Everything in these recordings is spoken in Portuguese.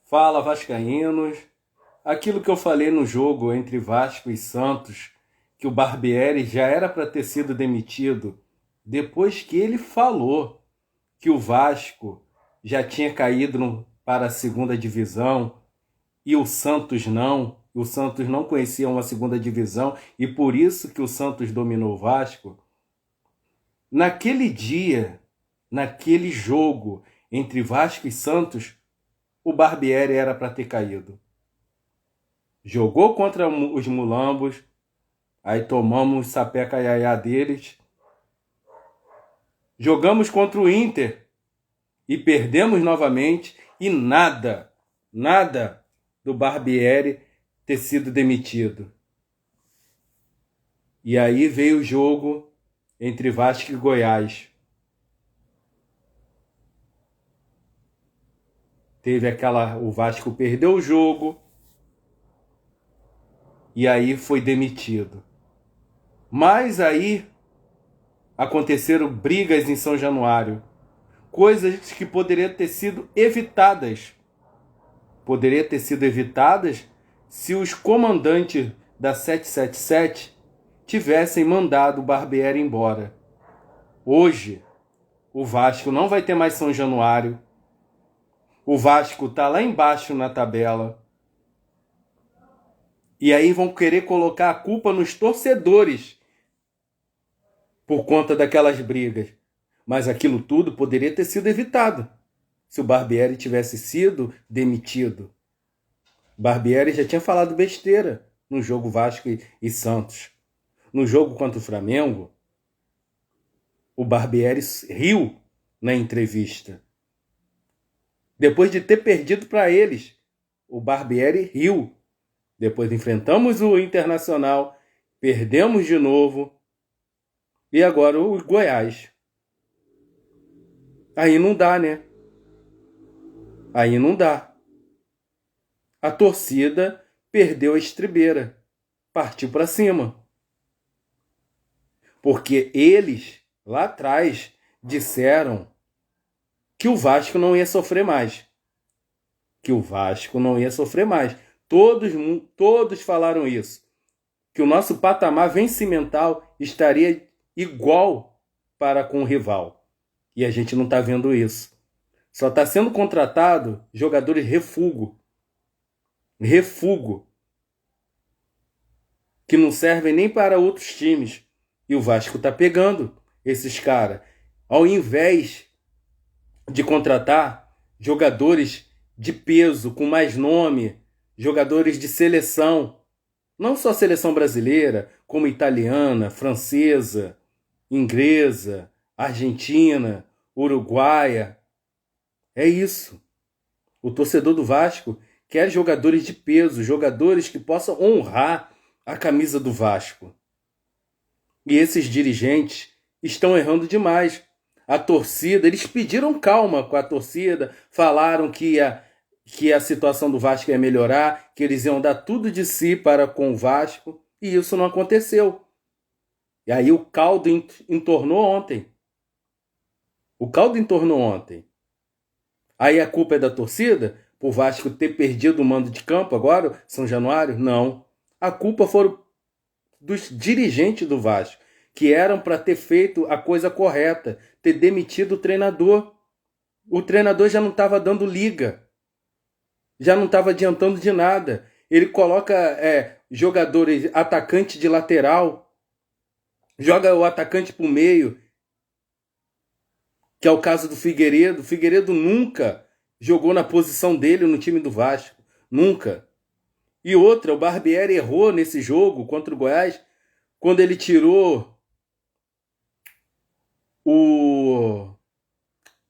Fala, vascaínos. Aquilo que eu falei no jogo entre Vasco e Santos, que o Barbieri já era para ter sido demitido depois que ele falou que o Vasco já tinha caído para a segunda divisão e o Santos não conhecia uma segunda divisão e por isso que o Santos dominou o Vasco. Naquele dia, naquele jogo entre Vasco e Santos, o Barbieri era para ter caído. Jogou contra os mulambos, aí tomamos sapeca iaiá deles. Jogamos contra o Inter e perdemos novamente e nada do Barbieri ter sido demitido. E aí veio o jogo entre Vasco e Goiás. O Vasco perdeu o jogo e aí foi demitido. Mas aí aconteceram brigas em São Januário, coisas que poderiam ter sido evitadas. Poderia ter sido evitadas se os comandantes da 777 tivessem mandado o Barbieri embora. Hoje, o Vasco não vai ter mais São Januário. O Vasco está lá embaixo na tabela. E aí vão querer colocar a culpa nos torcedores por conta daquelas brigas. Mas aquilo tudo poderia ter sido evitado se o Barbieri tivesse sido demitido. O Barbieri já tinha falado besteira no jogo Vasco e Santos. No jogo contra o Flamengo, o Barbieri riu na entrevista. Depois de ter perdido para eles, o Barbieri riu. Depois enfrentamos o Internacional, perdemos de novo. E agora o Goiás. Aí não dá, né? Aí não dá. A torcida perdeu a estribeira. Partiu para cima. Porque eles, lá atrás, disseram que o Vasco não ia sofrer mais. Que o Vasco não ia sofrer mais. Todos falaram isso. Que o nosso patamar vencimental estaria igual para com o rival. E a gente não está vendo isso. Só está sendo contratado jogadores refugo. Que não servem nem para outros times. E o Vasco está pegando esses caras. Ao invés de contratar jogadores de peso, com mais nome, jogadores de seleção, não só seleção brasileira, como italiana, francesa, inglesa, argentina, uruguaia. É isso. O torcedor do Vasco quer jogadores de peso, jogadores que possam honrar a camisa do Vasco. E esses dirigentes estão errando demais. A torcida, eles pediram calma com a torcida, falaram que a situação do Vasco ia melhorar, que eles iam dar tudo de si para com o Vasco, e isso não aconteceu. E aí o caldo entornou ontem. Aí a culpa é da torcida? Por Vasco ter perdido o mando de campo agora, São Januário? Não. A culpa foram dos dirigentes do Vasco, que eram para ter feito a coisa correta, ter demitido o treinador. O treinador já não estava dando liga, já não estava adiantando de nada. Ele coloca jogadores, atacante de lateral, joga o atacante para o meio, que é o caso do Figueiredo. O Figueiredo nunca jogou na posição dele no time do Vasco, nunca. E outra, o Barbieri errou nesse jogo contra o Goiás, quando ele tirou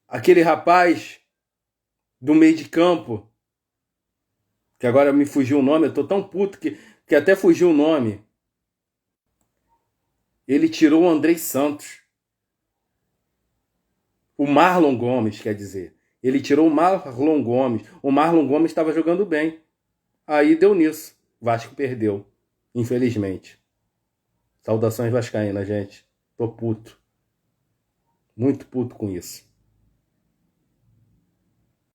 aquele rapaz do meio de campo, que agora me fugiu o nome, eu tô tão puto que até fugiu o nome. Ele tirou o Andrei Santos. O Marlon Gomes, quer dizer. Ele tirou o Marlon Gomes. O Marlon Gomes estava jogando bem. Aí deu nisso. O Vasco perdeu, infelizmente. Saudações vascaínas, gente. Tô puto. Muito puto com isso.